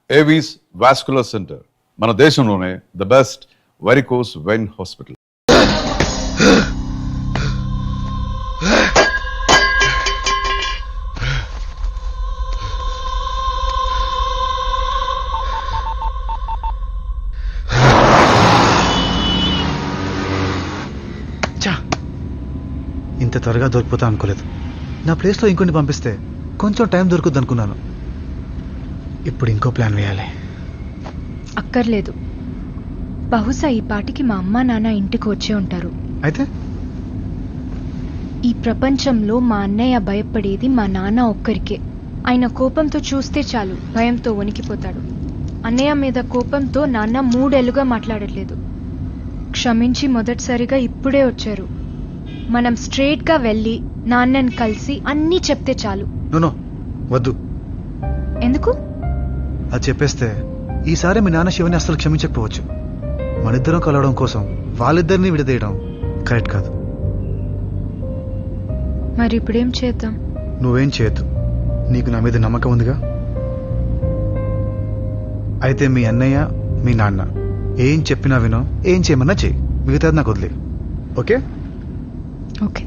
Avis vascular centre మన దేశంలోనే the best varicose vein hospital. ఇంత త్వరగా దొరికిపోతా అనుకోలేదు. నా ప్లేస్లో ఇంకొన్ని పంపిస్తే కొంచెం టైం దొరుకుద్ది అనుకున్నాను. ఇప్పుడు ఇంకో ప్లాన్ వేయాలి. అక్కర్లేదు, బహుశా ఈ పాటికి మా అమ్మా నాన్న ఇంటికి వచ్చే ఉంటారు. అయితే ఈ ప్రపంచంలో మా అన్నయ్య భయపడేది మా నాన్న ఒక్కరికే. ఆయన కోపంతో చూస్తే చాలు భయంతో వణికిపోతాడు. అన్నయ్య మీద కోపంతో నాన్న 3 ఏళ్లుగా మాట్లాడట్లేదు. క్షమించి మొదటిసారిగా ఇప్పుడే వచ్చారు. మనం స్ట్రేట్ గా వెళ్ళి నాన్నని కలిసి అన్నీ చెప్తే చాలు. నో వద్దు. ఎందుకు? అది చెప్పేస్తే ఈసారి మీ నాన్న శివని అసలు క్షమించకపోవచ్చు. మనిద్దరం కలవడం కోసం వాళ్ళిద్దరినీ విడదీయడం కరెక్ట్ కాదు. మరి ఇప్పుడేం చేద్దాం? నువ్వేం చేయొద్దు. నీకు నా మీద నమ్మకం ఉందిగా. అయితే మీ అన్నయ్య మీ నాన్న ఏం చెప్పినా వినో, ఏం చేయమన్నా చెయ్యి. మిగతాది నాకు వదిలే. ఓకే? ఓకే.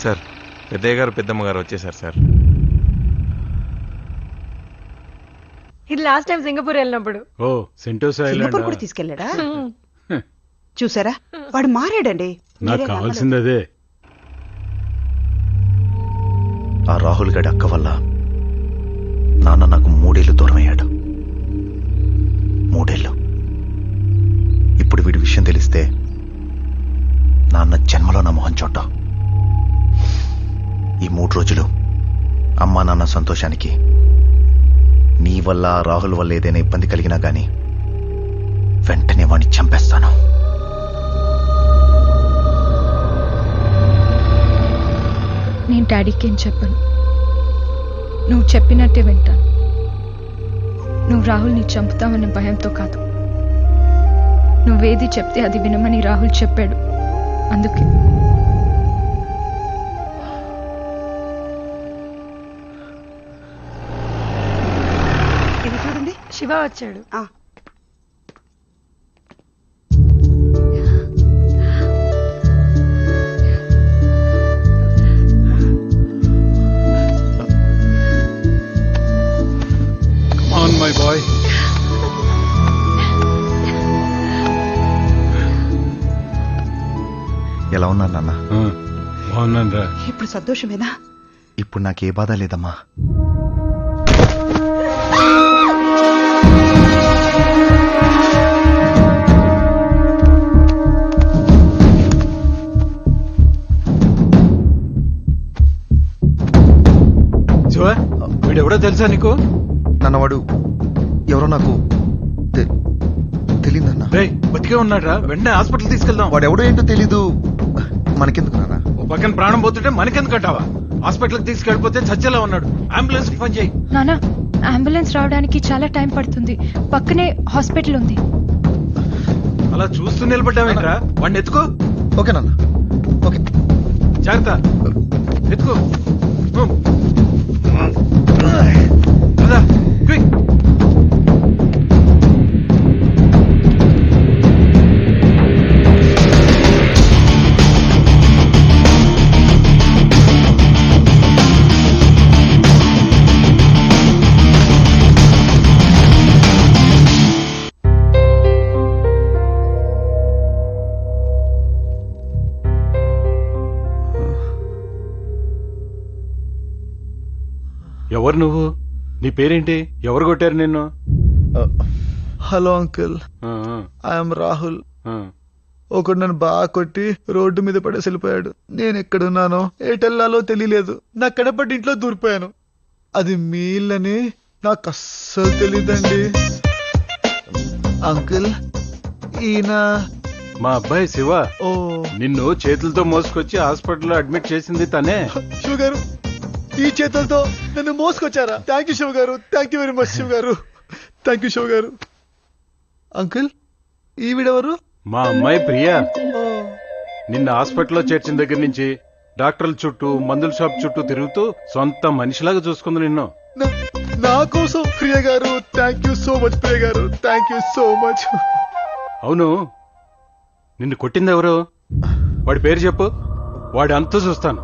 సార్, పెద్దయ్య గారు పెద్దమ్మ గారు వచ్చేసారు సార్. ఇది లాస్ట్ టైం సింగపూర్ వెళ్ళినప్పుడు. ఓ సెంటోసా సింగపూర్ కూడా తీసుకెళ్ళాడా? చూసారా, వాడు మారాడండి. నాకు కావాల్సింది అదే. ఆ రాహుల్ గడి అక్క వల్ల నాన్న నాకు 3 ఏళ్ళు దూరం అయ్యాడు. 3 ఏళ్ళు. ఇప్పుడు వీడి విషయం తెలిస్తే నాన్న జన్మలో నా మొహం చూడ్డా. ఈ 3 రోజులు అమ్మా నాన్న సంతోషానికి నీ వల్ల రాహుల్ వల్ల ఏదైనా ఇబ్బంది కలిగినా గానీ వెంటనే వాడిని చంపేస్తాను. నేను డాడీకి ఏం చెప్పను. నువ్వు చెప్పినట్టే వింటాను. నువ్వు రాహుల్ని చంపుతావన్న భయంతో కాదు. నువ్వేది చెప్తే అది వినమని రాహుల్ చెప్పాడు, అందుకే. ఇది చూడండి, శివ వచ్చాడు. On my boy. ఎలా ఉన్నా నాన్న? బాగున్నాను రా. ఇప్పుడు సంతోషమేనా? ఇప్పుడు నాకే బాధ లేదమ్మా. శివ, వీడెవడో తెలుసా నీకు? నన్నవాడు ఎవరో నాకు తెలియదన్నా. రేయ్, బతికే ఉన్నాడ్రా. వెంటనే హాస్పిటల్ తీసుకెళ్దాం. వాడు ఎవడో ఏంటో తెలీదు. మనకెందుకు నాన్న? ఓ పక్కన ప్రాణం పోతుంటే మనకెందుకు అంటావా? హాస్పిటల్కి తీసుకెళ్ళిపోతే చచ్చేలా ఉన్నాడు. అంబులెన్స్ ఫోన్ చేయి. నానా, అంబులెన్స్ రావడానికి చాలా టైం పడుతుంది. పక్కనే హాస్పిటల్ ఉంది. అలా చూస్తూ నిలబడ్డావేంట్రా? వాడిని ఎత్తుకో. ఓకే నాన్న, ఓకే. జాగ్రత్త, ఎత్తుకో. కదా, క్విక్. నువ్వు? నీ పేరేంటి? ఎవరు కొట్టారు నిన్ను? హలో అంకుల్, ఆ, ఆ, ఐఎమ్ రాహుల్. ఆ. ఒకడు నన్ను బాగా కొట్టి రోడ్డు మీద పడేసి వెళ్ళిపోయాడు. నేను ఎక్కడున్నానో ఎటెల్లాలో తెలియలేదు. నా కనపడి ఇంట్లో దూరిపోయాను. అది మీ ఇల్లని నాకు అస్సలు తెలియదండి. అంకుల్, ఈయన మా అబ్బాయి శివ. ఓ నిన్ను చేతులతో మోసుకొచ్చి హాస్పిటల్లో అడ్మిట్ చేసింది తనే. శివ గారు, ఈ చేతులతో నన్ను మోసుకొచ్చారా? థ్యాంక్ యూ శివ గారు, thank you very much Shiva గారు, థ్యాంక్ యూ శివ గారు. అంకుల్, ఈవిడెవరు? మా అమ్మాయి ప్రియా. ఓ, నిన్న హాస్పిటల్లో చేర్చిన దగ్గర నుంచి డాక్టర్ల చుట్టూ మందుల షాప్ చుట్టూ తిరుగుతూ సొంత మనిషిలాగా చూసుకుంది నిన్ను. నా కోసం ప్రియ గారు, థ్యాంక్ యూ సో మచ్ ప్రియ గారు, థ్యాంక్ యూ సో మచ్. అవును, నిన్ను కొట్టింది ఎవరు? వాడి పేరు చెప్పు. వాడి అంతా చూస్తాను.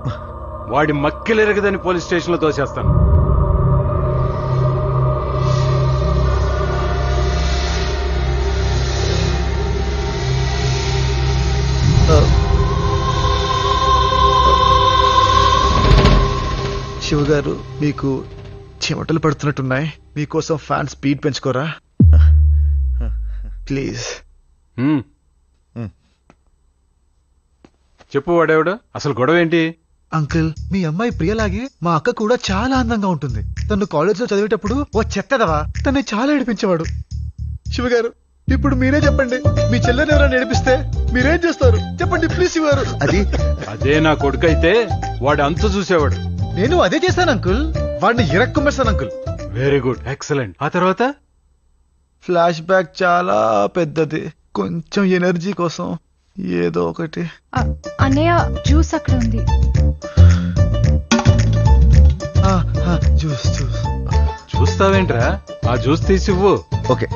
వాడి మక్కిలెరగదని పోలీస్ స్టేషన్లో తోసేస్తాను. శివ గారు, మీకు చెమటలు పడుతున్నట్టున్నాయి. మీకోసం ఫ్యాన్ స్పీడ్ పెంచుకోరా ప్లీజ్. హ్మ్. చెప్పు, వాడేవాడు? అసలు గొడవ ఏంటి? అంకుల్, మీ అమ్మాయి ప్రియలాగే మా అక్క కూడా చాలా అందంగా ఉంటుంది. తను కాలేజీలో చదివేటప్పుడు ఓ చెత్తదవా తన్ని చాలా ఏడిపించేవాడు. శివ గారు, ఇప్పుడు మీరే చెప్పండి, మీ చెల్లెని ఎవరైనా ఏడిపిస్తే మీరేం చేస్తారు? చెప్పండి ప్లీజ్ శివ గారు. అదే నా కొడుకు అయితే వాడు అంత చూసేవాడు. నేను అదే చేశాను అంకుల్, వాడిని ఇరక్కుమ్మేస్తాను అంకుల్. Very good, excellent. ఆ తర్వాత? ఫ్లాష్ బ్యాక్ చాలా పెద్దది. కొంచెం ఎనర్జీ కోసం ఏదో ఒకటి. అన్నయ్య జ్యూస్ అక్కడ ఉంది. Juice juice. చూస్తావేంట్రా? ఆ జ్యూస్ తీసివ్వు. ఓకే.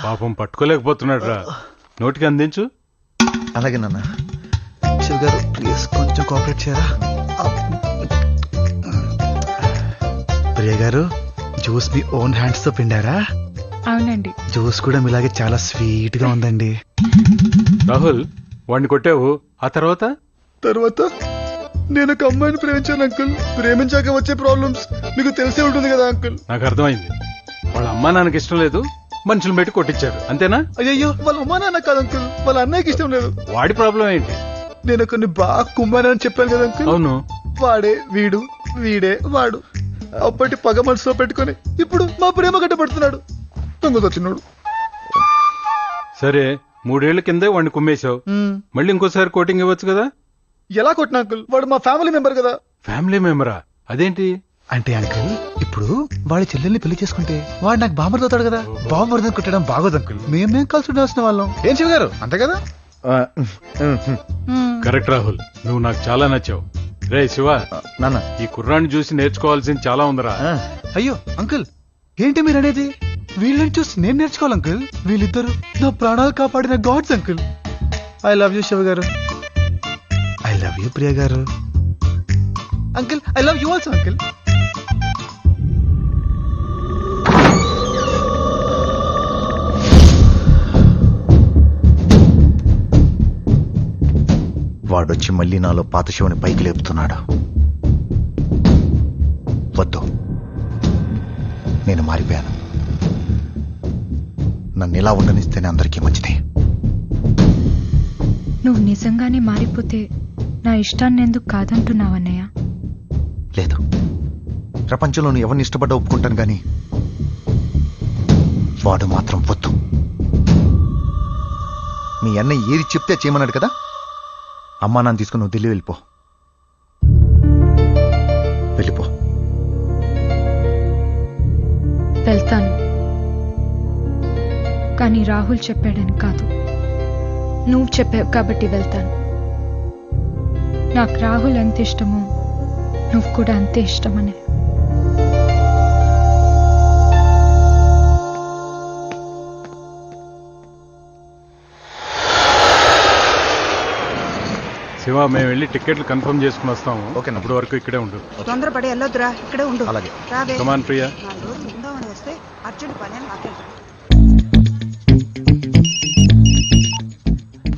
పాపం పట్టుకోలేకపోతున్నాడు రా. నోటికి అందించు. అలాగే నాన్న. శివ గారు, ప్లీజ్ కొంచెం కోఆపరేట్ చేయరా? ప్రియ గారు, జ్యూస్ మీ ఓన్ హ్యాండ్స్ తో పిండారా? అవునండి. జ్యూస్ కూడా మీలాగే చాలా స్వీట్ గా ఉందండి. రాహుల్, వాడిని కొట్టావు. ఆ తర్వాత? తర్వాత నేను ఒక అమ్మాయిని ప్రేమించాను అంకుల్. ప్రేమించాక వచ్చే ప్రాబ్లమ్స్ మీకు తెలిసే ఉంటుంది కదా అంకుల్. నాకు అర్థమైంది. వాళ్ళ అమ్మా నాన్నకి ఇష్టం లేదు, మనుషులు పెట్టి కొట్టించారు, అంతేనా? అయ్యో, వాళ్ళ అమ్మా నాన్న కాదు అంకుల్, వాళ్ళ అన్నయ్యకి ఇష్టం లేదు. వాడి ప్రాబ్లం ఏంటి? నేను కొన్ని బాగా కుమ్మానని చెప్పాను కదా అంకుల్. అవును. వాడే వీడు, వీడే వాడు. అప్పటి పగ మనసులో పెట్టుకొని ఇప్పుడు మా ప్రేమ గడ్డపడుతున్నాడు. దొంగతొచ్చినాడు. సరే, 3 ఏళ్ల కిందే వాడిని కుమ్మేశావు. మళ్ళీ ఇంకోసారి కోటింగ్ ఇవ్వచ్చు కదా? ఎలా కొట్టిన అంకుల్? వాడు మా ఫ్యామిలీ మెంబర్ కదా. ఫ్యామిలీ మెంబరా? అదేంటి? అంటే అంకుల్, ఇప్పుడు వాడి చెల్లెల్ని పెళ్లి చేసుకుంటే వాడు నాకు బామర్ అవుతాడు కదా. బామర్దని కొట్టడం బాగోదు అంకుల్. మేమేం కలిసి ఉండాల్సిన వాళ్ళం. ఏం శివ గారు, అంతే కదా? కరెక్ట్ రాహుల్, నువ్వు నాకు చాలా నచ్చావు. రే శివ, నాన్న, ఈ కుర్రాన్ని చూసి నేర్చుకోవాల్సింది చాలా ఉందిరా. అయ్యో అంకుల్, ఏంటి మీరు అనేది? వీళ్ళని చూసి నేను నేర్చుకోవాలి అంకుల్. వీళ్ళిద్దరు నా ప్రాణాలు కాపాడిన gods uncle. I love you Shiva గారు. ఐ లవ్ యూ ప్రియ గారు. Uncle, I love you also uncle. వాడొచ్చి మళ్ళీ నాలో పాత శివుని పైకి లేపుతున్నాడు. వద్దు, నేను మారిపోయాను. నన్ను ఇలా ఉండనిస్తేనే అందరికీ మంచిది. నువ్వు నిజంగానే మారిపోతే నా ఇష్టాన్ని ఎందుకు కాదంటున్నావన్నయ్య? లేదు, ప్రపంచంలో నువ్వు ఎవరిని ఇష్టపడ్డా ఒప్పుకుంటాను గాని వాడు మాత్రం వద్దు. మీ అన్నయ్య ఏది చెప్తే చేయమన్నాడు కదా. అమ్మా నాన్న తీసుకుని నువ్వు ఢిల్లీ వెళ్ళిపో. వెళ్ళిపో. వెళ్తాను, కానీ రాహుల్ చెప్పాడని కాదు, నువ్వు చెప్పావు కాబట్టి వెళ్తాను. నాకు రాహుల్ ఎంత ఇష్టమో నువ్వు కూడా అంతే ఇష్టమని. శివ, మేము వెళ్ళి టికెట్లు కన్ఫర్మ్ చేసుకుని వస్తాము. ఓకేనా? అప్పటి వరకు ఇక్కడే ఉండు. తొందరపడి వెళ్ళొద్దురా, ఇక్కడే ఉండు. అలాగే. రావే. కమాన్ ప్రియా. 4 రోజులు ఉందామని వస్తే అర్జెంట్ పని అని నాకెళ్తా.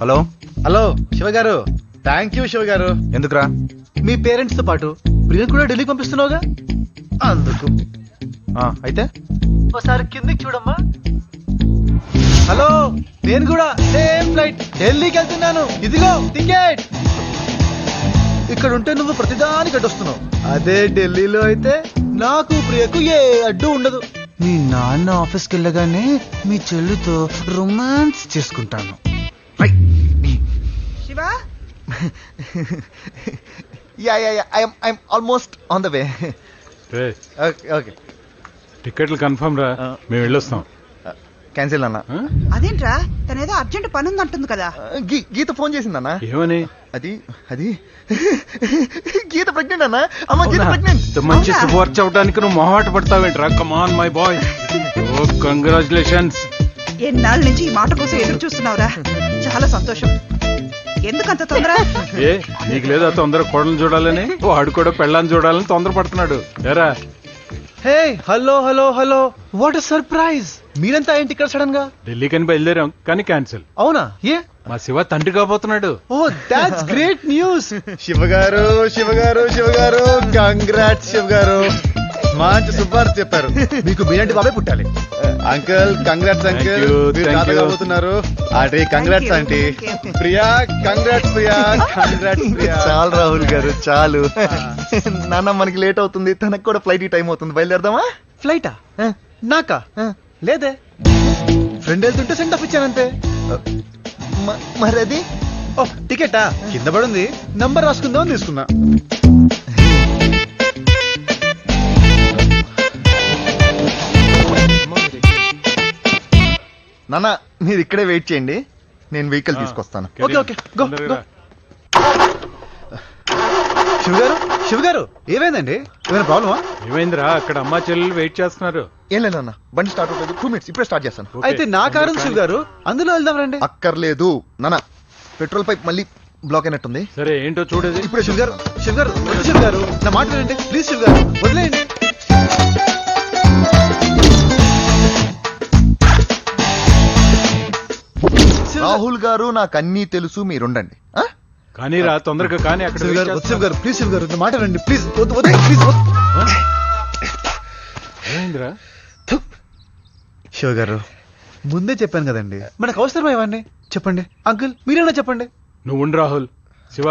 హలో హలో శివ గారు, థ్యాంక్ యూ శివ గారు. ఎందుకురా? మీ పేరెంట్స్ తో పాటు ప్రియం కూడా ఢిల్లీకి పంపిస్తున్నావుగా, అందుకు. అయితే ఒకసారి కిందికి చూడమ్మా. హలో, నేను కూడా సేమ్ ఫ్లైట్ ఢిల్లీకి వెళ్తున్నాను. ఇదిగో టికెట్. ఇక్కడ ఉంటే నువ్వు ప్రతిదానికి అడ్డొస్తున్నావు. అదే ఢిల్లీలో అయితే నాకు ప్రియకు ఏ అడ్డు ఉండదు. మీ నాన్న ఆఫీస్కి వెళ్ళగానే మీ చెల్లితో రొమాన్స్ చేసుకుంటాను. Shiva I'm almost on the way. Ray, okay, టికెట్లు కన్ఫర్మ్ రా, మేము వెళ్ళొస్తాం. క్యాన్సిల్ అన్న. ఆ? అదేంట్రా తనేదో అర్జెంట్ పని ఉందంటుంది కదా. గీత ఫోన్ చేసిందన్నా. ఏమని? అది అది గీత ప్రెగ్నెంట్ అన్న. అమ్మ గీత ప్రెగ్నెంట్. ఇంత మంచి అవునా? శుభవార్త అవడానికి నువ్వు మొహాట పడతావేంట్రా? Come on my boy. Oh congratulations. ఎన్నాళ్ళ నుంచి ఈ మాట కోసం ఎదురు చూస్తున్నావురా. చాలా సంతోషం. ఎందుకంత తొందర? ఏ నీకు లేదా తొందర కోడలు చూడాలని? వాడు కూడా పెళ్ళాన్ని చూడాలని తొందర పడుతున్నాడు. ఎరా hey, hello hello hello, what a surprise. మీరంతా ఏంటి ఇక్కడ సడన్ గా? ఢిల్లీకని బయలుదేరాం కానీ క్యాన్సిల్. అవునా? ఏ? మా శివ తండ్రి కాబోతున్నాడు. ఓ, దాట్స్ గ్రేట్ న్యూస్. శివ గారు, శివ గారు, శివ గారు, కంగ్రాట్స్ శివ గారు. మంచి శుభార్త చెప్పారు. మీకు మీరంటి బాబే పుట్టాలి. Uncle congrats uncle, Thank you, మీరు thank తాతగా you. అవుతున్నారు. Aunty congrats Thank aunty. you, thank you. Priya congrats Priya, congrats Priya. చాలు రాహుల్ గారు చాలు. నాన్న మనకి లేట్ అవుతుంది, తనకు కూడా ఫ్లైట్ టైం అవుతుంది. బయలుదేరదామా? ఫ్లైటా? నాకా? లేదే, ఫ్రెండ్ వెళ్తుంటే సెండ్ ఆఫ్ ఇచ్చానంతే. మరి అది ఓ, టికెటా? కింద పడుంది, నంబర్ రాసుకుందాం అని తీసుకున్నా. నాన్న మీరు ఇక్కడే వెయిట్ చేయండి, నేను వెహికల్ తీసుకొస్తాను. ఓకే, ఓకే, గో, తొందరగా గో. రా. శివ గారు, శివ గారు, ఏమైందండి? ఏమైనా ప్రాబ్లమా? ఏమైందిరా? అక్కడ అమ్మా చెల్లెలు వెయిట్ చేస్తున్నారు. ఏం లేదన్న, బండి స్టార్ట్ అవుతుంది. 2 minutes ఇప్పుడే స్టార్ట్ చేస్తాను. ఓకే. అయితే నా కారు శివ గారు, అందులో వెళ్దాం రండి. అక్కర్లేదు నాన్న, పెట్రోల్ పైప్ మళ్ళీ బ్లాక్ అయినట్టుంది. సరే ఏంటో చూడేది. ఇప్పుడు శివ గారు, శివ గారు, వద్దు శివ గారు, నా మాట వినండి ప్లీజ్. శివ గారు వదిలేయండి. శివ గారు, రాహుల్ గారు నాకు అన్నీ తెలుసు, మీరుండండి. ఆ? కానీ రా తొందరగా, కానీ అక్కడ శివ వెయిట్ గారు, వద్దు శివ చేస్తున్నారు. గారు, ప్లీజ్ శివ గారు, నా మాట వినండి ప్లీజ్. వద్దు వద్దు ప్లీజ్. ఏమైందిరా? శివ గారు, ముందే చెప్పాను కదండి, మనకు అవసరమా ఇవన్నీ? చెప్పండి అంకుల్, మీరేనా చెప్పండి. నువ్వు ఉండు రాహుల్. శివ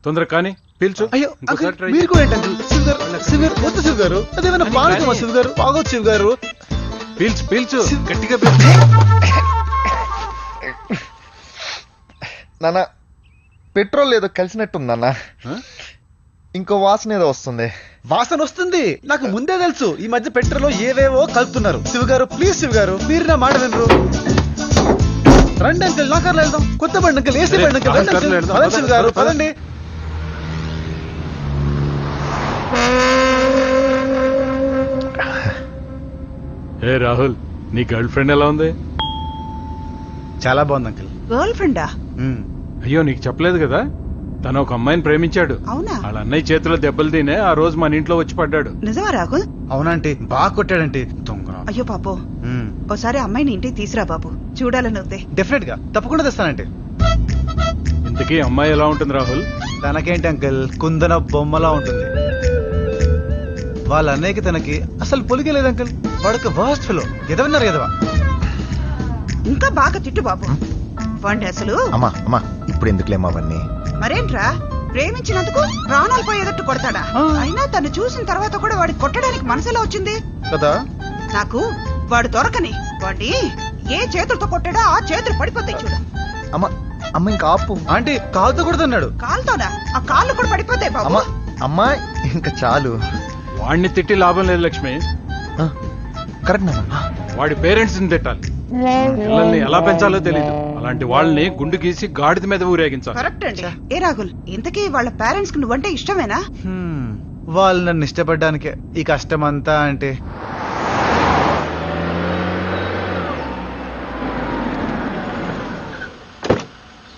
తొందర కానీ పిలుచు. అయ్యో ఇంకోసారి అంకుల్, try మీరు చేయి. కూడా ఏంటి అంకుల్? శివ గారు, శివ గారు, వద్దు శివ గారు, అదేమైనా కానీ, పాడుకోమా కానీ. శివ గారు? బాగోదు శివ గారు. పీల్చు పీల్చు శివ- గట్టిగా పీల్చు. నాన్న పెట్రోల్ ఏదో కలిసినట్టుంది నాన్న. ఆ? ఇంకో వాసన ఏదో వస్తుంది. వాసన వస్తుంది, నాకు ముందే తెలుసు. ఈ మధ్య పెట్రోల్ ఏవేవో కలుపుతున్నారు. శివ గారు ప్లీజ్, శివ గారు మీరు నా మాట వినరు. రండి అంకుల్, నా కార్లో వెళ్దాం. కొత్త బండి అంకుల్, ఏసీ సరే, బండి అంకుల్. ఆ రండి కార్లో అంకుల్. వెళ్దాం. పదండి శివ గారు, పద, పద. పదండి. ఏ రాహుల్, నీ గర్ల్ ఫ్రెండ్ ఎలా ఉంది? చాలా బాగుంది అంకుల్. గర్ల్ ఫ్రెండా? అయ్యో నీకు చెప్పలేదు కదా, తను ఒక అమ్మాయిని ప్రేమించాడు. అవునా? వాళ్ళ అన్నయ్య చేతిలో దెబ్బలు తినే ఆ రోజు మన ఇంట్లో వచ్చి పడ్డాడు. నిజమా రాహుల్? అవునంటే బాగా కొట్టాడంటే దొంగ. అయ్యో పాపో, ఓసారి అమ్మాయిని ఇంటికి తీసురా బాబు, చూడాలని ఉంది. డెఫినెట్ గా తప్పకుండా తెస్తానంటే. ఇంతకీ అమ్మాయి ఎలా ఉంటుంది రాహుల్? తనకేంటి అంకుల్, కుందన బొమ్మలా ఉంటుంది. వాళ్ళ అన్నయ్యకి తనకి అసలు పొలిగే లేదు అంకుల్. వాడొక వర్స్ట్ ఫెలో. ఎదవన్నారు ఎదవా. ఇంకా బాగా తిట్టు బాబు వాడిని అసలు. అమ్మా అమ్మా ఇప్పుడు ఎందుకులేమా అవన్నీ? మరేంట్రా, ప్రేమించినందుకు ప్రాణాలు పోయేటట్టు కొడతాడా? అయినా తను చూసిన తర్వాత కూడా వాడికి కొట్టడానికి మనసులో వచ్చింది కదా. నాకు. వాడు దొరకని వాడిని ఏ చేతులతో కొట్టాడో ఆ చేతులు పడిపోతాయి చూడు. అమ్మ అమ్మ ఇంకా ఆపు. ఆంటీ కాలుతో కూడా తన్నాడు. కాలుతోనా? ఆ కాళ్ళు కూడా పడిపోతాయి బాబు. అమ్మా అమ్మా ఇంకా చాలు. వాడిని తిట్టి లాభం లేదు లక్ష్మి, కరెక్ట్ నాన్న. వాడి పేరెంట్స్ ని తిట్టాలి. పిల్లల్ని ఎలా పెంచాలో తెలీదు, అలాంటి వాళ్ళని గుండు గీసి గాడిద మీద ఊరేగించాలి. కరెక్ట్ అండి. ఏ రాహుల్, ఇంతకీ వాళ్ళ పేరెంట్స్ కి నువ్వంటే ఇష్టమేనా? వాళ్ళు నన్ను ఇష్టపడ్డానికే ఈ కష్టం అంతా. అంటే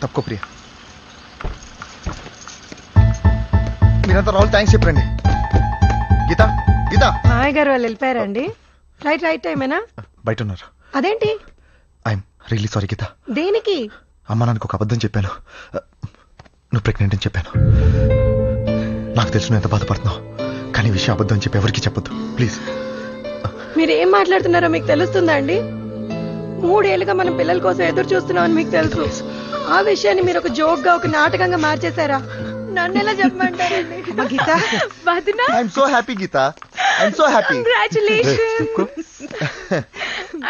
తప్పుకో ప్రియ. మీరంతా రాహుల్ థ్యాంక్స్ చెప్పండి. గీత గీత మామయ్య గారు వాళ్ళు వెళ్ళిపోయారండి. రైట్ రైట్ టైమేనా? బయట ఉన్నారు. అదేంటి? I'm really sorry Geetha. దేనికి? అమ్మ నాన్నకు ఒక అబద్ధం చెప్పాను. నువ్వు ప్రెగ్నెంట్ అని చెప్పాను. నాకు తెలుసు నువ్వు ఎంత బాధపడుతున్నావు, కానీ ఈ విషయం అబద్ధం అని చెప్పి ఎవరికి చెప్పొద్దు ప్లీజ్. మీరు ఏం మాట్లాడుతున్నారో మీకు తెలుస్తుందా అండి? 3 ఏళ్ళుగా మనం పిల్లల కోసం ఎదురు చూస్తున్నామని మీకు తెలుసు. ఆ విషయాన్ని మీరు ఒక జోక్ గా, ఒక నాటకంగా మార్చేశారా? నన్ను ఎలా చెప్పమంటారండి? గీత, వదినా, I'm so happy Geetha, I'm so happy. Congratulations.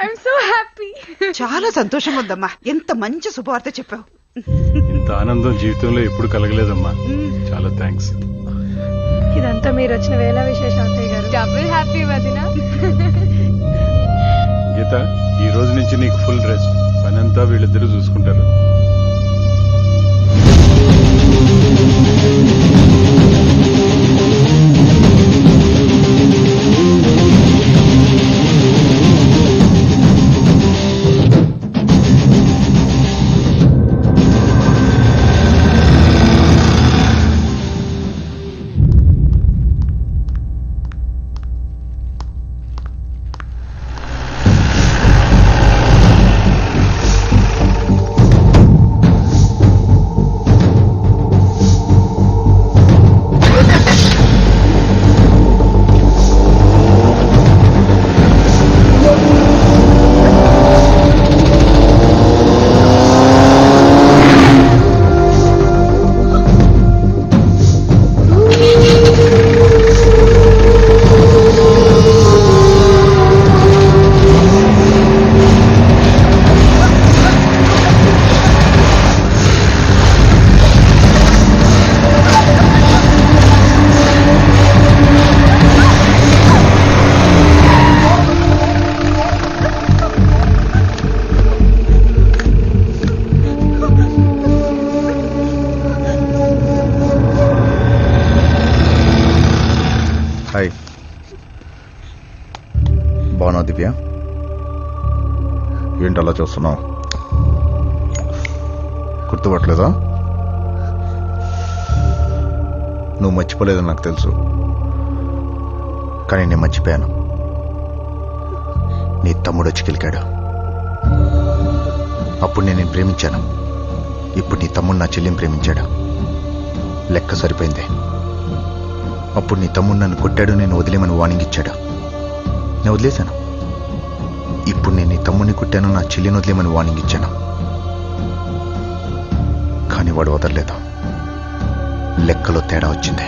I'm so happy. చాలా సంతోషం ఉందమ్మా. ఎంత మంచి శుభవార్త చెప్పావు. ఇంత ఆనందం జీవితంలో ఎప్పుడు కలగలేదమ్మా. చాలా థ్యాంక్స్. ఇదంతా మీరు వచ్చిన వేళ విశేష అత్తయ్య గారు. డబుల్ హ్యాపీ వదినా. గీత, ఈ రోజు నుంచి నీకు ఫుల్ రెస్ట్. పనంతా వీళ్ళిద్దరూ చూసుకుంటారు. హాయ్, బాగున్నావు దివ్య? ఏంటి అలా చూస్తున్నావు? గుర్తుపట్టలేదా? నువ్వు మర్చిపోలేదని నాకు తెలుసు, కానీ నేను మర్చిపోయాను. నీ తమ్ముడు వచ్చి కెలికాడు. అప్పుడు నేను ప్రేమించాను. ఇప్పుడు నీ తమ్ముడు నా చెల్లిని ప్రేమించాడు. లెక్క సరిపోయింది. అప్పుడు నీ తమ్ముడు నన్ను కొట్టాడు, నేను వదిలేమని వార్నింగ్ ఇచ్చాడు. నేను వదిలేశాను. ఇప్పుడు నేను నీ తమ్ముడిని కొట్టాను, నా చెల్లిని వదిలేమని వార్నింగ్ ఇచ్చాను. కానీ వాడు వదలలేదు. లెక్కలో తేడా వచ్చింది.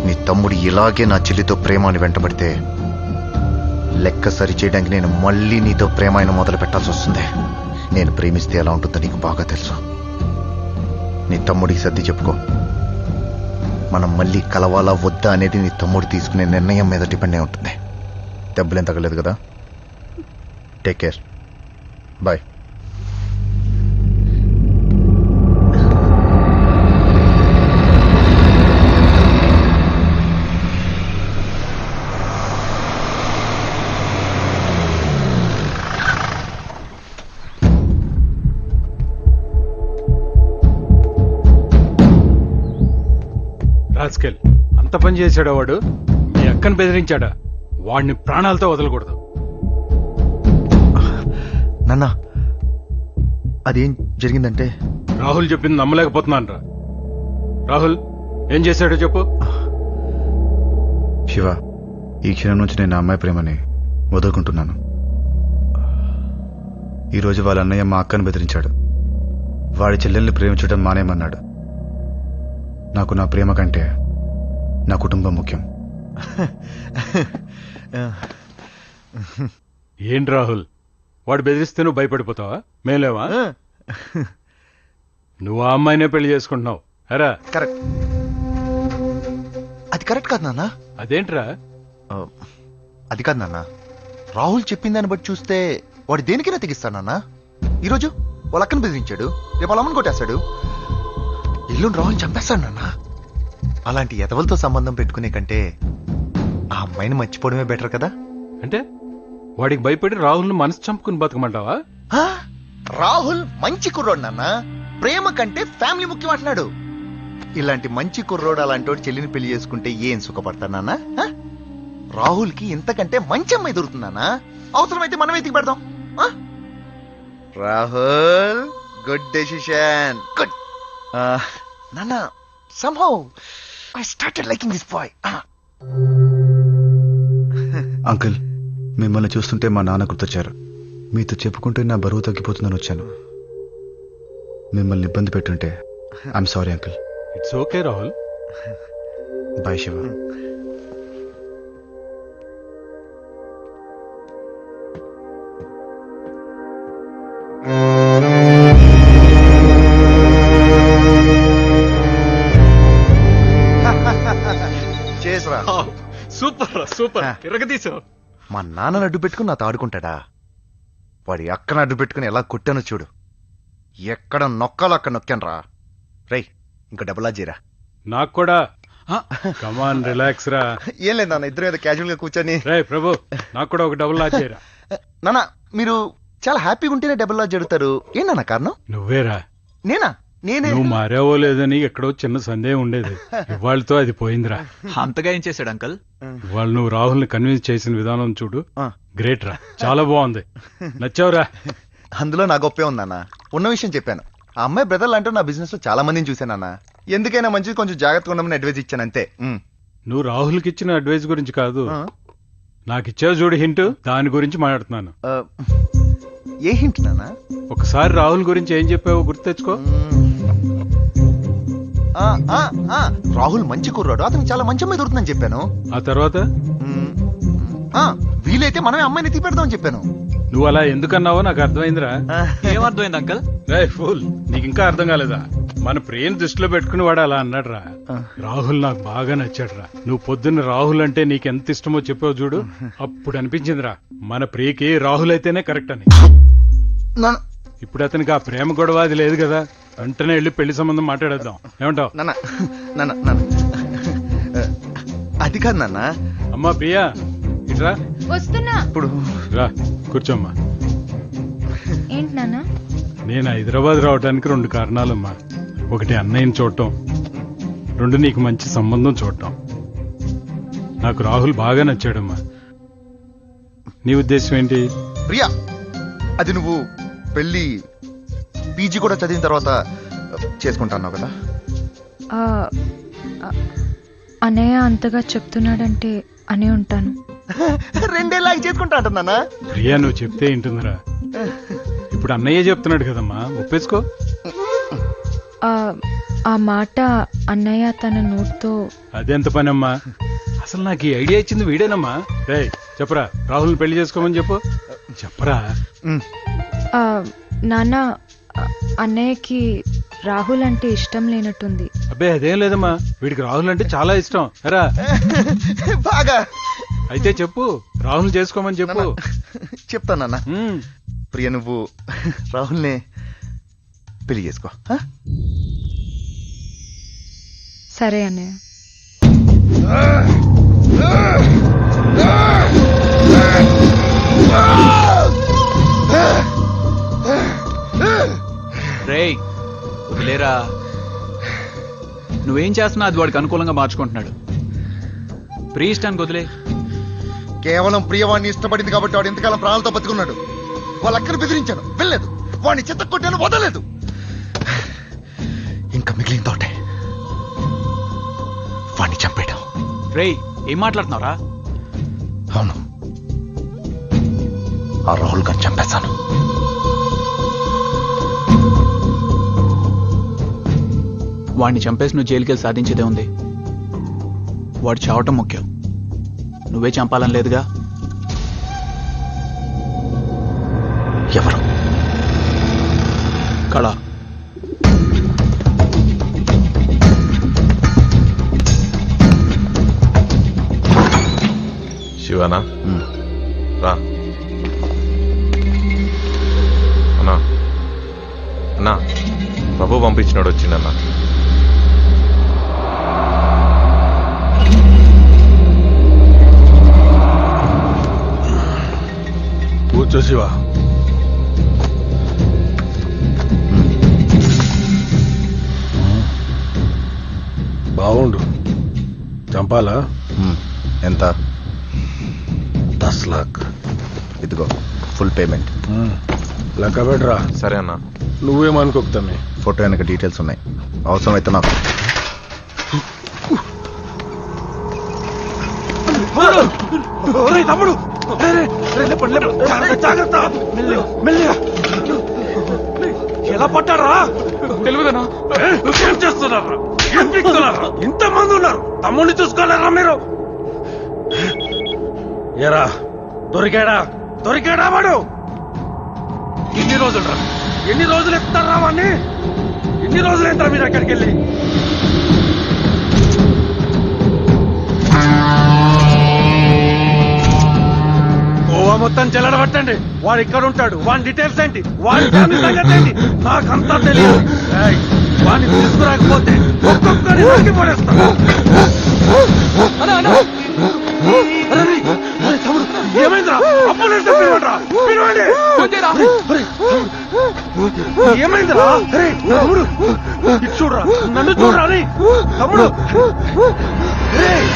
నీ తమ్ముడు ఇలాగే నా చెల్లితో ప్రేమ అని వెంటబడితే లెక్క సరి చేయడానికి నేను మళ్ళీ నీతో ప్రేమ అయిన మొదలు పెట్టాల్సి వస్తుంది. నేను ప్రేమిస్తే ఎలా ఉంటుందో నీకు బాగా తెలుసు. నీ తమ్ముడికి సర్ది చెప్పుకో. మనం మళ్ళీ కలవాలా వద్దా అనేది నీ తమ్ముడు తీసుకునే నిర్ణయం మీద డిపెండ్ అయి ఉంటుంది. దెబ్బలేం తగ్గలేదు కదా? Take care. బాయ్. రాస్కెల్, అంత పని చేశాడా వాడు? మీ అక్కను బెదిరించాడా? వాడిని ప్రాణాలతో వదలకూడదు. నాన్న, అదేం జరిగిందంటే రాహుల్ చెప్పింది నమ్మలేకపోతున్నాను రా. రాహుల్ ఏం చేశాడో చెప్పు. శివ, ఈ క్షణం నుంచి నేను ఆ అమ్మాయి ప్రేమని వదులుకుంటున్నాను. ఈరోజు వాళ్ళ అన్నయ్య మా అక్కను బెదిరించాడు. వాడి చెల్లెల్ని ప్రేమించడం మానేమన్నాడు. నాకు నా ప్రేమ కంటే నా కుటుంబం ముఖ్యం. ఏంటి రాహుల్, వాడు బెదిరిస్తే నువ్వు భయపడిపోతావా? మేలేవా? నువ్వు ఆ అమ్మాయినే పెళ్లి చేసుకుంటున్నావు. అరా కరెక్ట్. అది కరెక్ట్ కాదు నాన్న. అదేంట్రా? అది కాదు నాన్న. రాహుల్ చెప్పిన దాన్ని బట్టి చూస్తే వాడు దేనికైనా తెగిస్తానన్నా. ఈరోజు వాళ్ళ అక్కను బెదిరించాడు, రేపు వాళ్ళ అమ్మని కొట్టేస్తాడు, ఇల్లుని రాహుల్ చంపేస్తాడు నాన్న. అలాంటి ఎదవలతో సంబంధం పెట్టుకునే కంటే ఆ అమ్మాయిని మర్చిపోవడమే బెటర్ కదా. అంటే వాడికి భయపడి రాహుల్ని మనసు చంపుకుని బతకమంటావా? రాహుల్ మంచి కుర్రోడు నాన్న. ప్రేమ కంటే ఫ్యామిలీ ముఖ్యం అంటున్నాడు. ఇలాంటి మంచి కుర్రోడు అలాంటి చెల్లిని పెళ్లి చేసుకుంటే ఏం సుఖపడతాడు నాన్న? రాహుల్ కి ఇంతకంటే మంచి అమ్మాయి దొరుకుతుందన్నా. అవసరమైతే మనం ఎతికి పెడదాం. Rahul, good decision. గుడ్. నాన్న somehow I started liking this boy. Uncle మిమ్మల్ని చూస్తుంటే మా నాన్న గుర్తొచ్చారు. మీతో చెప్పుకుంటే నా బరువు తగ్గిపోతుందని వచ్చాను. మిమ్మల్ని ఇబ్బంది పెట్టుంటే I'm sorry uncle. It's okay Rahul. Bye Shiva. చేసరా సూపర్ సూపర్ తిరగదీసావు. మా నాన్నని అడ్డు పెట్టుకుని నాతో ఆడుకుంటాడా? వాడి అక్కన అడ్డు పెట్టుకుని ఎలా కొట్టానో చూడు. ఎక్కడ నొక్కాలో అక్కడ నొక్కాను రా. రేయ్ ఇంకా డబుల్ ఆజీరా. నాకు కూడా. కమాన్ రిలాక్స్ రా. ఏం లేదు నాన్న, ఇద్దరు ఏదో క్యాజువల్ గా కూర్చొని. రే ప్రభు, నాకు కూడా ఒక డబుల్ లాజ్ చేయరా. నాన్న మీరు చాలా హ్యాపీగా ఉంటేనే డబుల్ లాజ్ జరుగుతారు. ఏంటన్నా కారణం? నువ్వేరా. నేనా? నేనే. నువ్వు మారావో లేదని ఎక్కడో చిన్న సందేహం ఉండేది. ఇవాళతో అది పోయిందిరా. అంతగా ఏం చేశాడు అంకల్? ఇవాళ నువ్వు రాహుల్ని కన్విన్స్ చేసిన విధానం చూడు. ఆ. గ్రేట్ రా, చాలా బాగుంది. నచ్చావురా. అందులో నా గొప్పే ఉందన్న. ఉన్న విషయం చెప్పాను. ఆ అమ్మాయి బ్రదర్లు అంటూ నా బిజినెస్ లో చాలా మందిని చూశానన్న. ఎందుకైనా మంచిది కొంచెం జాగ్రత్తగా ఉండమని అడ్వైజ్ ఇచ్చాను అంతే. నువ్వు రాహుల్కి ఇచ్చిన అడ్వైస్ గురించి కాదు, ఆ. నాకు ఇచ్చావు చూడు హింట్, దాని గురించి మాట్లాడుతున్నాను. ఆ, ఏ హింట్ నాన్న? ఒకసారి రాహుల్ గురించి ఏం చెప్పావో గుర్తు తెచ్చుకో. ఆ, ఆ, ఆ, రాహుల్ మంచి కుర్రాడు, అతను చాలా మంచి అమ్మాయి దొరుకుతుందని చెప్పాను. ఆ తర్వాత ఆ, వీలైతే మనమే అమ్మాయిని ఎత్తి పెడదామని చెప్పాను. నువ్వు అలా ఎందుకన్నావో నాకు అర్థమైందిరా. ఏమర్థమైంది అంకల్? రే ఫూల్, నీకు ఇంకా అర్థం కాలేదా? మన ప్రేమ దృష్టిలో పెట్టుకుని వాడు అలా అన్నాడు రా. రాహుల్ నాకు బాగా నచ్చాడు రా. నువ్వు పొద్దున్న రాహుల్ అంటే నీకెంత ఇష్టమో చెప్పావు చూడు, అప్పుడు అనిపించిందిరా మన ప్రియకి రాహుల్ అయితేనే కరెక్ట్ అని. ఇప్పుడు అతనికి ఆ ప్రేమ గొడవ అది లేదు కదా, వెంటనే వెళ్ళి పెళ్లి సంబంధం మాట్లాడేద్దాం. ఏమంటావు? నాన్న నాన్న నాన్న అది కాదు నాన్న. అమ్మా ప్రియా, ఇట్రా. వస్తున్నా. ఇప్పుడు రా కూర్చోమ్మా. ఏంటి నాన్న? నేను హైదరాబాద్ రావడానికి 2 కారణాలమ్మా. ఒకటి అన్నయ్యని చూడటం, 2 నీకు మంచి సంబంధం చూడటం. నాకు రాహుల్ బాగా నచ్చాడమ్మా. నీ ఉద్దేశం ఏంటి? ప్రియా, అది నువ్వు పెళ్లి పీజీ కూడా చదివిన తర్వాత చేసుకుంటాన్నావు కదా? ఆ, అన్నయ్య అంతగా చెప్తున్నాడంటే అనే ఉంటాను. 2 ఏళ్ళకి చేసుకుంటా అంటున్నానా? ప్రియా నువ్వు చెప్తే ఏంటుందిరా. ఇప్పుడు అన్నయ్య చెప్తున్నాడు కదమ్మా, ఒప్పేసుకో. ఆ మాట అన్నయ్య తన నోట్తో. అదెంత పనమ్మా, అసలు నాకు ఈ ఐడియా ఇచ్చింది వీడేనమ్మా. రే చెప్పరా, రాహుల్ని పెళ్లి చేసుకోమని చెప్పు. చెప్పరా. నాన్న, అన్నయ్యకి రాహుల్ అంటే ఇష్టం లేనట్టుంది. అబ్బే అదేం లేదమ్మా, వీడికి రాహుల్ అంటే చాలా ఇష్టం. ఎరా బాగా. అయితే చెప్పు, రాహుల్ చేసుకోమని చెప్పు. చెప్తానన్నా. ప్రియ, నువ్వు రాహుల్ని పెళ్లి చేసుకో. సరే అన్నయ్య. రేయ్ వదిలేరా. నువ్వేం చేస్తున్నా అది వాడికి అనుకూలంగా మార్చుకుంటున్నాడు. ప్రియ ఇష్టానికి వదిలే. కేవలం ప్రియవాణ్ణి ఇష్టపడింది కాబట్టి వాడు ఎంతకాలం ప్రాణాలతో బతుకున్నాడు. వాళ్ళ అక్కను బెదిరించాను, వెళ్ళలేదు. వాడిని చెత్త కొట్టాను, వదలేదు. ఇంకా మిగిలిన తోటే వాడిని చంపేయడం. రేయ్ ఏం మాట్లాడుతున్నావురా? అవును, ఆ రాహుల్ గారిని చంపేశాను. వాడిని చంపేసి నువ్వు జైలుకెళ్ళి సాధించేదే ఉంది. వాడు చావటం ముఖ్యం, నువ్వే చంపాలని లేదుగా. ఎవరు? కళ. శివనా రా. అన్నా అన్నా, ప్రభు పంపించినాడు, వచ్చిందన్నా. కూర్చో శివ. బాగుండు. చంపాలా? ఎంత? 10 लाख. ఇదిగో ఫుల్ పేమెంట్. లెక్క పెట్టరా. సరే అన్నా. నువ్వేమనుకోకుతామే. ఫోటో వెనక డీటెయిల్స్ ఉన్నాయి. అవసరమైతే నాకు తమ్ముడు జాగ్రత్త మెల్లిగా ఎలా పట్టారా తెలియదనా ఏం చేస్తున్నారా ఏం పీకుతున్నారా ఇంతమంది ఉన్నారు తమ్ముడిని చూసుకోలేరా మీరు ఏరా దొరికాడా వాడు ఎన్ని రోజులు ఎత్తారా వాడిని ఎన్ని రోజులు ఎంత మీరు అక్కడికి వెళ్ళి గోవా మొత్తం చెల్లడబట్టండి వాడు ఇక్కడ ఉంటాడు వాడి డీటెయిల్స్ ఏంటి వాడి ఫ్యామిలీ సంగతి ఏంటి నాకంతా తెలియదు ఏయ్, వాడిని తీసుకురాకపోతే ఒక్కొక్కరిని నరికి పడేస్తా ఏమైందిరా అంబులెన్స్ పిలవండిరా, పిలవండి. ఏమైందిరా అరే తమ్ముడు ఇటు చూడరా నన్ను చూడరా అని తమ్ముడు ఏయ్.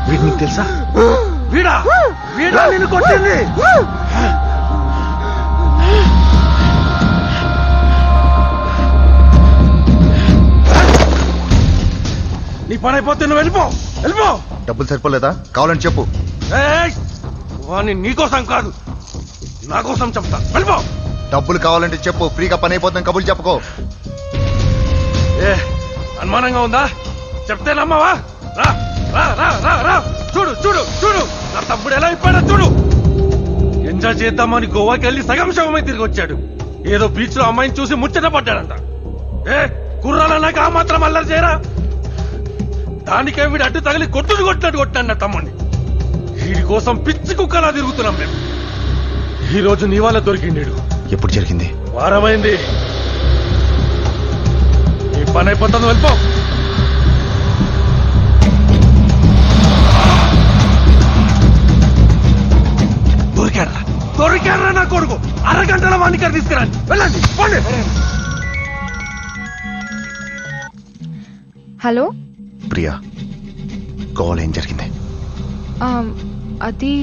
వీడు నీకు తెలుసా? వీడా నిన్ను కొట్టింది నీ పని అయిపోతే నువ్వు వెళ్ళిపో డబ్బులు సరిపోలేదా? కావాలని చెప్పు. ఏయ్, వాణ్ణి నీకోసం కాదు నా కోసం చెప్తా వెళ్ళిపో డబ్బులు కావాలంటే చెప్పు, ఫ్రీగా పని అయిపోతుంది కబుర్లు చెప్పుకో. ఏ అనుమానంగా ఉందా? చెప్తే నమ్మవా? రా రా రా రా రా చూడు చూడు చూడు నా తమ్ముడు ఎలా అయిపోయాడో చూడు. ఎంజాయ్ చేద్దామని గోవాకి వెళ్ళి సగం శవమై తిరిగి వచ్చాడు. ఏదో బీచ్ లో అమ్మాయిని చూసి ముచ్చట పడ్డాడంట. ఏ కుర్రాలన్నాక ఆ మాత్రం అల్లరి చేయరా? దానికే వీడు అడ్డు తగిలి కొట్టినట్టు కొట్టాడు నా తమ్ముడిని. వీడి కోసం పిచ్చి కుక్కలా తిరుగుతున్నాం మేము. ఈ రోజు నీ వాళ్ళ దొరికిండు. ఎప్పుడు జరిగింది? వారమైంది. ఈ పని అయిపోతుంది వెళ్ళిపో. దొరికారా నా కొడుకు? అరగంటల వాణికర్ తీసుకురండి. వెళ్ళండి పోండి. హలో ప్రియా, గోవాలో ఏం జరిగింది? అది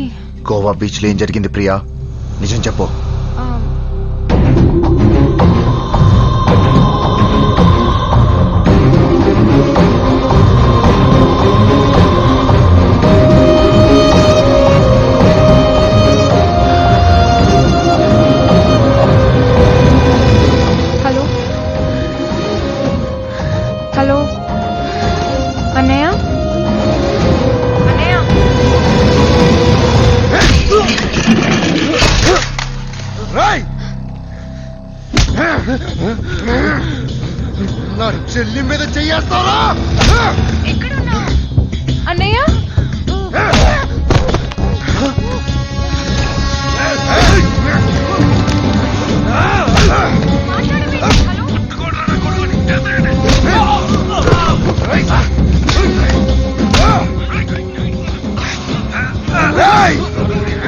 గోవా బీచ్ లో ఏం జరిగింది ప్రియా? నిజం చెప్పు. హలో హలో అన్నయ్య అన్నయ్య నా చెల్లి మీద చెయ్యేస్తారా? ఎక్కడున్నా అన్నయ్య?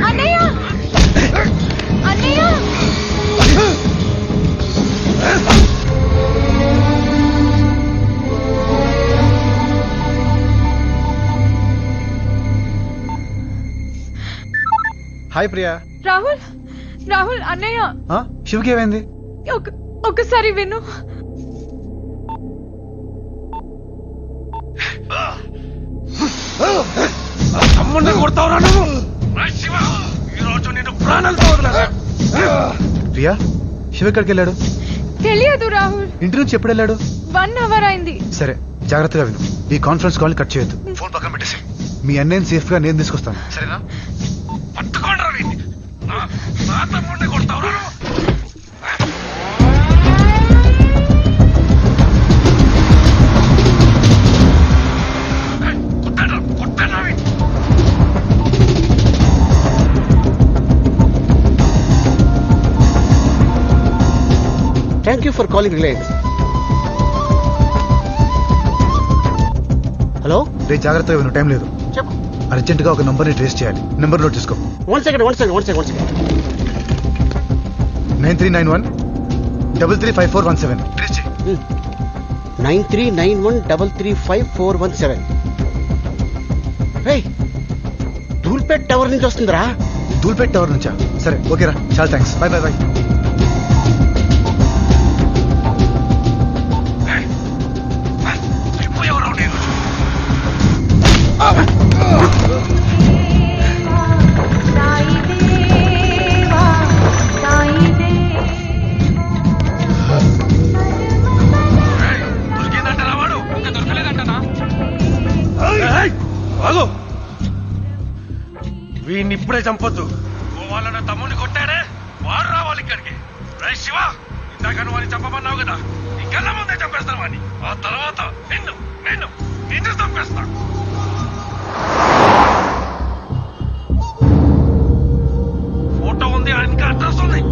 అన్నయ్య అన్నయ్య హాయ్ ప్రియా. రాహుల్ రాహుల్ అన్నయ్య శివకి ఏమైంది? ఒక్కసారి విను. తమ్ముడిని కొడతావురా నువ్వు? ఈ రోజు నేను ప్రాణాలతో వదలరా? ప్రియా, శివ ఎక్కడికి వెళ్ళాడు? తెలియదు రాహుల్. ఇంటి నుంచి ఎప్పుడు వెళ్ళాడు? 1 hour అయింది. సరే జాగ్రత్తగా విను. ఈ కాన్ఫరెన్స్ కాల్ కట్ చేయొద్దు. ఫోన్ పక్కన పెట్టేసి మీ అన్నయ్యని సేఫ్ గా నేను తీసుకొస్తాను, సరేనా? పట్టుకోండి వీడిని. నా తమ్ముడిని కొడతావురా నువ్వు? కొట్టాడు వీడిని. Thank you for calling Reliance. Hello, రే జాగ్రత్తగా విను, టైం లేదు. చెప్పు. అర్జెంట్ గా ఒక నంబర్ ని ట్రేస్ చేయాలి. నెంబర్ నోట్ చేసుకో. 1 second. 9391 335417. ట్రేస్ చేయి. 9391335417. రేయ్, ధూల్పేట్ టవర్ నుంచి వస్తుందిరా. ధూల్పేట్ టవర్ నుంచా? సరే ఓకేరా, చాలా థ్యాంక్స్. Bye bye bye. వీడిని ఇప్పుడే చంపొద్దు. వాళ్ళ తమ్ముడిని కొట్టాడే, వాడు రావాలి ఇక్కడికి. రే శివ, ఇందాక నువ్వు వాడిని చంపమన్నావు కదా, ఇంకన్నా ముందే చంపేస్తాను వాడిని. ఆ తర్వాత నిన్ను చంపేస్తా. ఫోటో ఉంది, ఆయనకి అడ్రస్ ఉంది.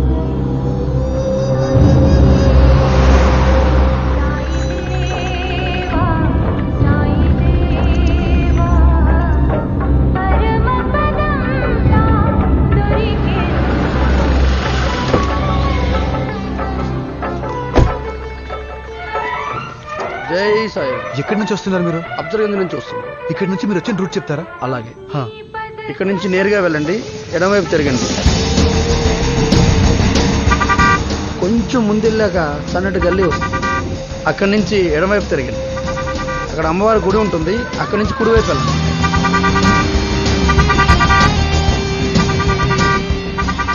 జై సాయి. ఎక్కడి నుంచి వస్తున్నారు మీరు? అబ్జర్వేంద్ర నుంచి వస్తున్నాం. ఇక్కడి నుంచి మీరు వచ్చిన రూట్ చెప్తారా? అలాగే. హా. ఇక్కడ నుంచి నేరుగా వెళ్ళండి, ఎడమవైపు తిరగండి. కొంచెం ముందెళ్ళాక సన్నటి గల్లీ వస్తుంది. అక్కడి నుంచి ఎడమవైపు తిరగండి. అక్కడ అమ్మవారి గుడి ఉంటుంది. అక్కడి నుంచి కుడివైపు వెళ్ళండి.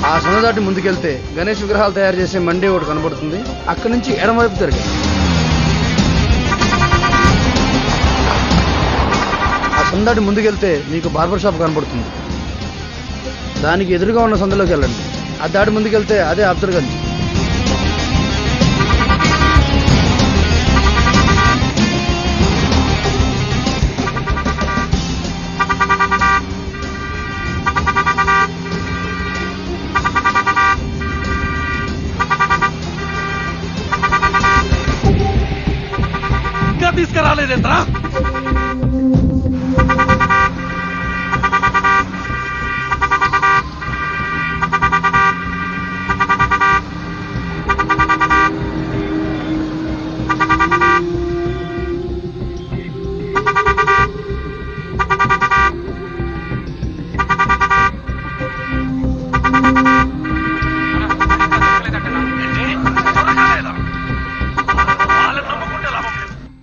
ఆ సంద దాటి ముందుకెళ్తే గణేష్ విగ్రహాలు తయారు చేసే మండి ఒకటి కనబడుతుంది. అక్కడి నుంచి ఎడమవైపు తిరగండి. సందాటి ముందుకెళ్తే మీకు బార్బర్ షాప్ కనబడుతుంది. దానికి ఎదురుగా ఉన్న సందులోకి వెళ్ళండి. ఆ దాటి ముందుకెళ్తే అదే అబ్జర్గంజ్. ఇంకా తీసుకురాలేదేంట్రా?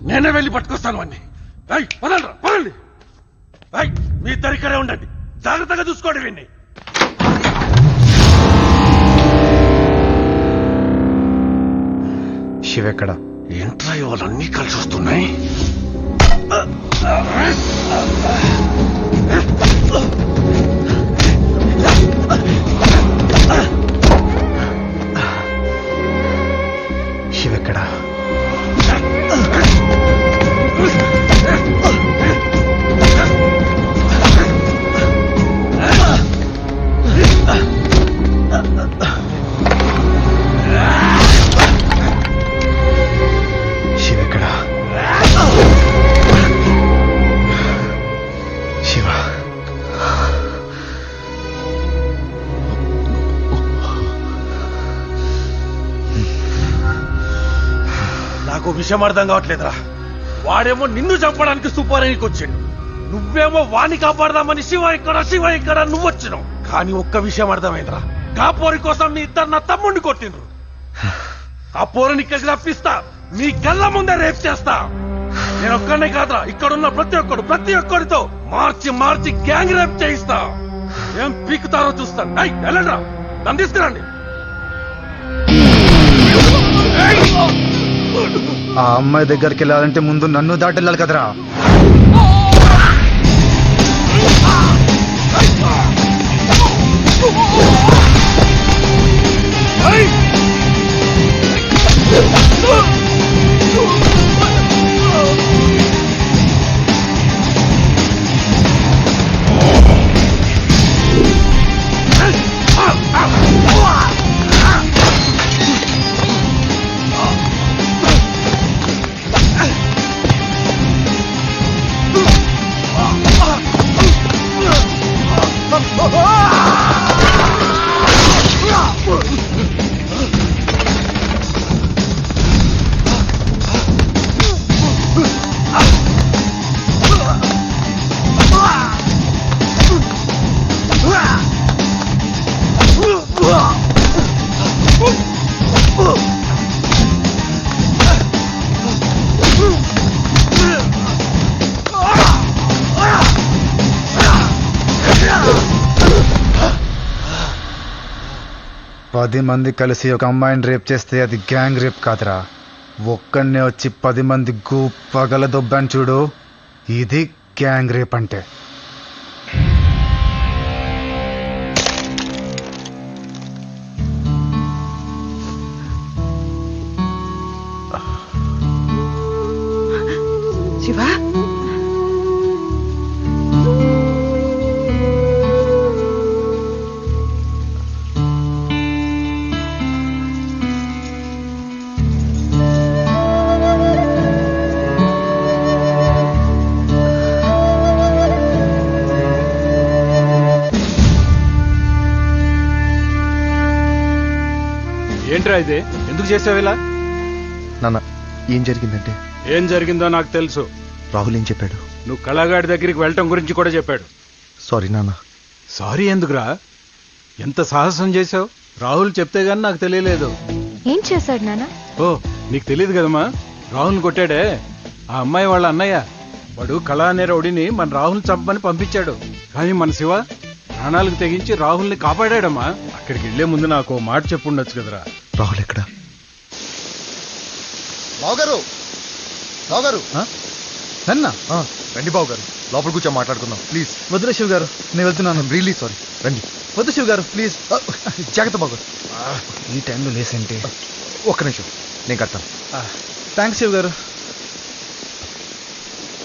నేనే వెళ్ళి పట్టుకొస్తాను అన్ని. పదండి. మీ ఇద్దరు ఇక్కడే ఉండండి, జాగ్రత్తగా చూసుకోండి వీడిని. శివ ఎక్కడ? ఏంట్రా ఇవాళన్నీ కలిసి వస్తున్నాయి? శివ ఎక్కడ? నాకు విషయం అర్థం కావట్లేదురా. వాడేమో నిన్ను చంపడానికి సూపర్కి వచ్చాడు, నువ్వేమో వాణ్ణి కాపాడదామని శివ ఇక్కడ నువ్వు వచ్చినావు. కానీ ఒక్క విషయం అర్థమైందిరా, కాపోరి కోసం మీ ఇద్దరు నా తమ్ముడిని కొట్టిండ్రు. ఆ పోరని ఇక్కడికి రప్పిస్తా, మీ కళ్ళ ముందే రేప్ చేస్తా. నేను ఒక్కడనే కాదురా, ఇక్కడున్న ప్రతి ఒక్కడితో మార్చి గ్యాంగ్ రేప్ చేయిస్తా. ఏం పీకుతారో చూస్తాను. వెళ్ళండిరా, నన్ను తీసుకురండి. ఆ అమ్మాయి దగ్గరికి వెళ్ళాలంటే ముందు నన్ను దాటి వెళ్ళాలి కదరా. 10 మంది కలిసి ఒక అమ్మాయిని రేప్ చేస్తే అది గ్యాంగ్ రేప్ కాదురా. ఒక్కడనే వచ్చి 10 మంది పగల దొబ్బాను చూడు, ఇది గ్యాంగ్ రేప్ అంటే. శివ ఏంట్రా ఇది? ఎందుకు చేసావు ఇలా? నాన్న ఏం జరిగిందంటే, ఏం జరిగిందో నాకు తెలుసు. రాహుల్ ఏం చెప్పాడు? నువ్వు కళాగాడి దగ్గరికి వెళ్ళటం గురించి కూడా చెప్పాడు. సారీ నాన్న. సారీ ఎందుకురా? ఎంత సాహసం చేశావు? రాహుల్ చెప్తే గాని నాకు తెలియలేదు. ఏం చేశాడు నాన్న? ఓ, నీకు తెలియదు కదమ్మా. రాహుల్ కొట్టాడే ఆ అమ్మాయి వాళ్ళ అన్నయ్య. వాడు కళా అనే రౌడీని మన రాహుల్ చంపని పంపించాడు. కానీ మన శివ ప్రాణాలకు తెగించి రాహుల్ని కాపాడాడమ్మా. అక్కడికి వెళ్లే ముందు నాకు ఓ మాట చెప్పు ఉండొచ్చు కదరా. రాహుల్ ఎక్కడ? బావగారు, బావగారు, నన్నా రండి బావగారు, లోపల కూర్చో మాట్లాడుకుందాం ప్లీజ్. వద్దులే శివ గారు, నేను వెళ్తున్నాను. రియల్లీ సారీ, రండి. వద్దు శివ గారు ప్లీజ్. జాగ్రత్త బావగారు. ఈ టైంలో లేసంటే. ఒక్క నిమిషం, నేను కడతాను. థ్యాంక్స్ శివ గారు.